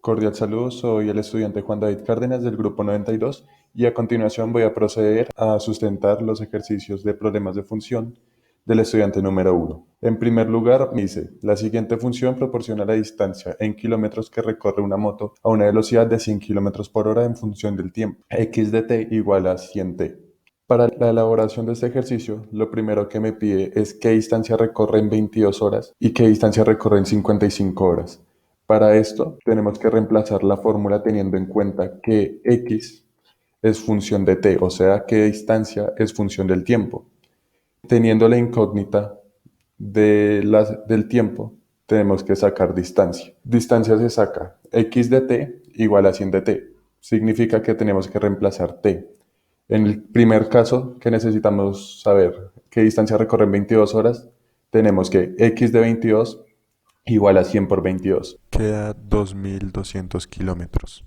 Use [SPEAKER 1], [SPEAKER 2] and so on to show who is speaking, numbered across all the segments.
[SPEAKER 1] Cordial saludo, soy el estudiante Juan David Cárdenas del grupo 92 y a continuación voy a proceder a sustentar los ejercicios de problemas de función del estudiante número 1. En primer lugar, dice, la siguiente función proporciona la distancia en kilómetros que recorre una moto a una velocidad de 100 kilómetros por hora en función del tiempo. X de t igual a 100t. Para la elaboración de este ejercicio, lo primero que me pide es qué distancia recorre en 22 horas y qué distancia recorre en 55 horas. Para esto, tenemos que reemplazar la fórmula teniendo en cuenta que x es función de t, o sea, que distancia es función del tiempo. Teniendo la incógnita del tiempo, tenemos que sacar distancia. Distancia se saca x de t igual a 100 de t. Significa que tenemos que reemplazar t. En el primer caso, que necesitamos saber qué distancia recorre en 22 horas, tenemos que x de 22 igual a 100 por 22. Queda 2200 kilómetros.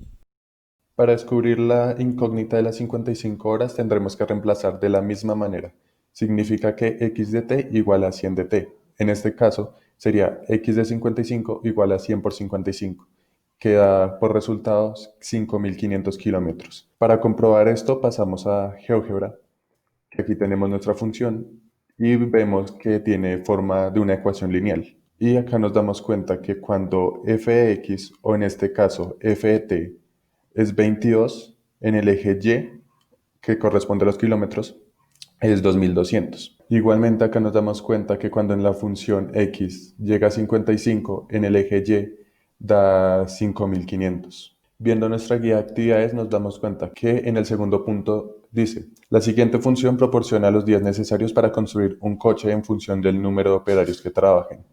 [SPEAKER 1] Para descubrir la incógnita de las 55 horas tendremos que reemplazar de la misma manera. Significa que x de t igual a 100 de t. En este caso sería x de 55 igual a 100 por 55. Queda por resultado 5500 kilómetros. Para comprobar esto pasamos a GeoGebra. Aquí tenemos nuestra función y vemos que tiene forma de una ecuación lineal. Y acá nos damos cuenta que cuando f de x, o en este caso f de t, es 22, en el eje y, que corresponde a los kilómetros, es 2200. Igualmente acá nos damos cuenta que cuando en la función x llega a 55, en el eje y da 5500. Viendo nuestra guía de actividades nos damos cuenta que en el segundo punto dice, la siguiente función proporciona los días necesarios para construir un coche en función del número de operarios que trabajen.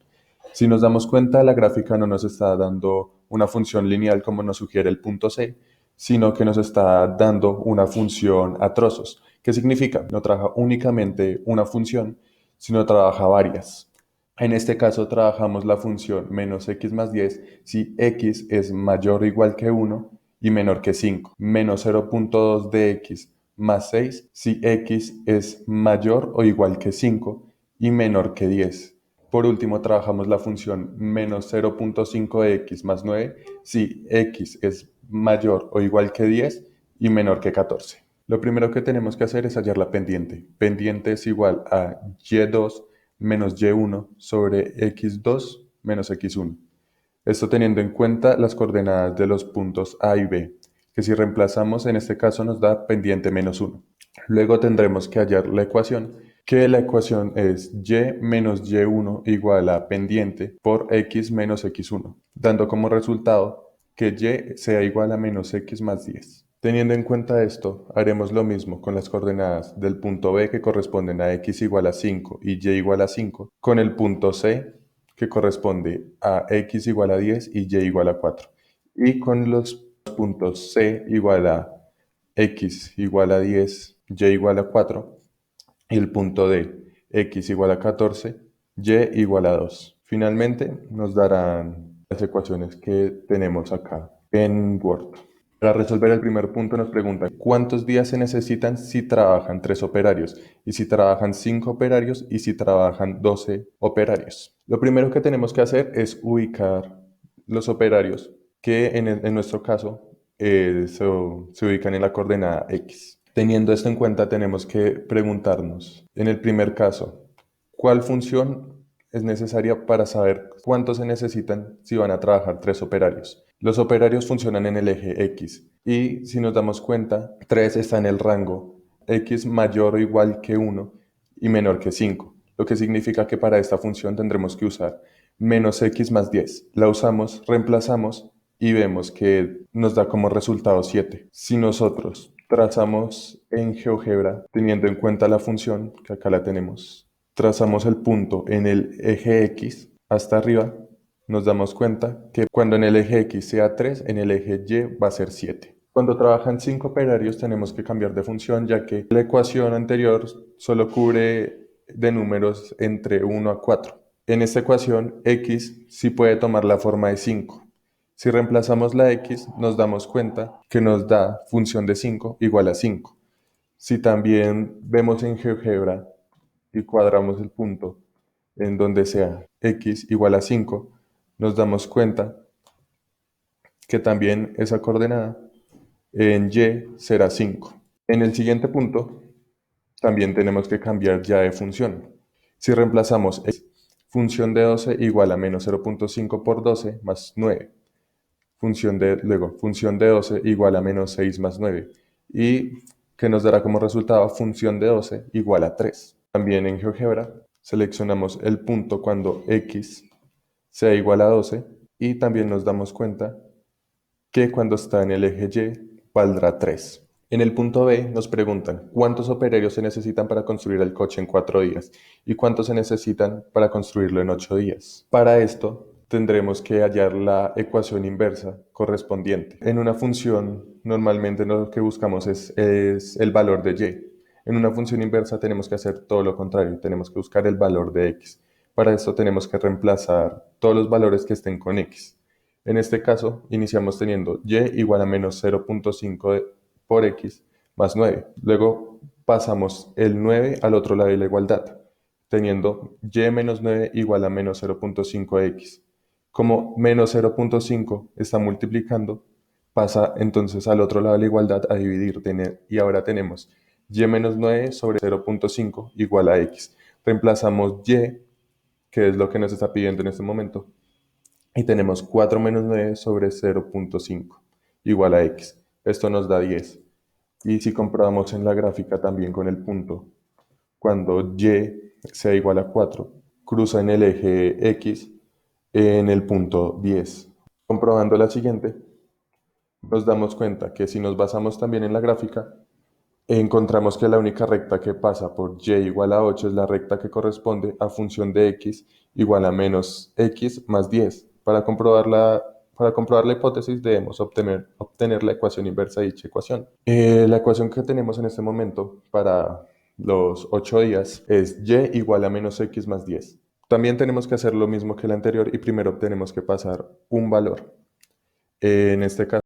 [SPEAKER 1] Si nos damos cuenta, la gráfica no nos está dando una función lineal como nos sugiere el punto C, sino que nos está dando una función a trozos. ¿Qué significa? No trabaja únicamente una función, sino trabaja varias. En este caso trabajamos la función menos x más 10 si x es mayor o igual que 1 y menor que 5. Menos 0.2 de x más 6 si x es mayor o igual que 5 y menor que 10. Por último, trabajamos la función menos 0.5 de x más 9 si x es mayor o igual que 10 y menor que 14. Lo primero que tenemos que hacer es hallar la pendiente. Pendiente es igual a y2 menos y1 sobre x2 menos x1. Esto teniendo en cuenta las coordenadas de los puntos A y B, que si reemplazamos en este caso nos da pendiente menos 1. Luego tendremos que hallar la ecuación, que la ecuación es y menos y1 igual a pendiente por x menos x1, dando como resultado que y sea igual a menos x más 10. Teniendo en cuenta esto, haremos lo mismo con las coordenadas del punto B que corresponden a x igual a 5 y y igual a 5, con el punto C que corresponde a x igual a 10 y y igual a 4, y con los puntos C igual a x igual a 10, y igual a 4, y el punto D, x igual a 14, y igual a 2. Finalmente nos darán las ecuaciones que tenemos acá en Word. Para resolver el primer punto nos pregunta cuántos días se necesitan si trabajan 3 operarios, y si trabajan 5 operarios, y si trabajan 12 operarios. Lo primero que tenemos que hacer es ubicar los operarios que en nuestro caso se ubican en la coordenada x. Teniendo esto en cuenta, tenemos que preguntarnos, en el primer caso, ¿cuál función es necesaria para saber cuánto se necesitan si van a trabajar 3 operarios? Los operarios funcionan en el eje x y si nos damos cuenta, 3 está en el rango x mayor o igual que 1 y menor que 5, lo que significa que para esta función tendremos que usar menos x más 10. La usamos, reemplazamos y vemos que nos da como resultado 7. Si nosotros trazamos en GeoGebra, teniendo en cuenta la función, que acá la tenemos, trazamos el punto en el eje X hasta arriba, nos damos cuenta que cuando en el eje X sea 3, en el eje Y va a ser 7. Cuando trabajan 5 operarios tenemos que cambiar de función, ya que la ecuación anterior solo cubre de números entre 1 a 4. En esta ecuación, x sí puede tomar la forma de 5. Si reemplazamos la x, nos damos cuenta que nos da función de 5 igual a 5. Si también vemos en GeoGebra y cuadramos el punto en donde sea x igual a 5, nos damos cuenta que también esa coordenada en y será 5. En el siguiente punto, también tenemos que cambiar ya de función. Si reemplazamos función de 12 igual a menos 0.5 por 12 más 9. Luego, función de 12 igual a menos 6 más 9. Y que nos dará como resultado función de 12 igual a 3. También en GeoGebra seleccionamos el punto cuando x sea igual a 12 y también nos damos cuenta que cuando está en el eje Y valdrá 3. En el punto B nos preguntan cuántos operarios se necesitan para construir el coche en 4 días y cuántos se necesitan para construirlo en 8 días. Para esto tendremos que hallar la ecuación inversa correspondiente. En una función normalmente lo que buscamos es el valor de y. En una función inversa tenemos que hacer todo lo contrario, tenemos que buscar el valor de x. Para esto tenemos que reemplazar todos los valores que estén con x. En este caso, iniciamos teniendo y igual a menos 0.5 por x más 9. Luego pasamos el 9 al otro lado de la igualdad, teniendo y menos 9 igual a menos 0.5x. Como menos 0.5 está multiplicando, pasa entonces al otro lado de la igualdad a dividir. Y ahora tenemos y menos 9 sobre 0.5 igual a x. Reemplazamos y, que es lo que nos está pidiendo en este momento, y tenemos 4 menos 9 sobre 0.5 igual a x. Esto nos da 10. Y si comprobamos en la gráfica también con el punto, cuando y sea igual a 4, cruza en el eje x en el punto 10. Comprobando la siguiente, nos damos cuenta que si nos basamos también en la gráfica, encontramos que la única recta que pasa por y igual a 8 es la recta que corresponde a función de x igual a menos x más 10. Para comprobar la hipótesis debemos obtener la ecuación inversa de dicha ecuación. La ecuación que tenemos en este momento para los 8 días es y igual a menos x más 10. También tenemos que hacer lo mismo que el anterior y primero tenemos que pasar un valor. En este caso,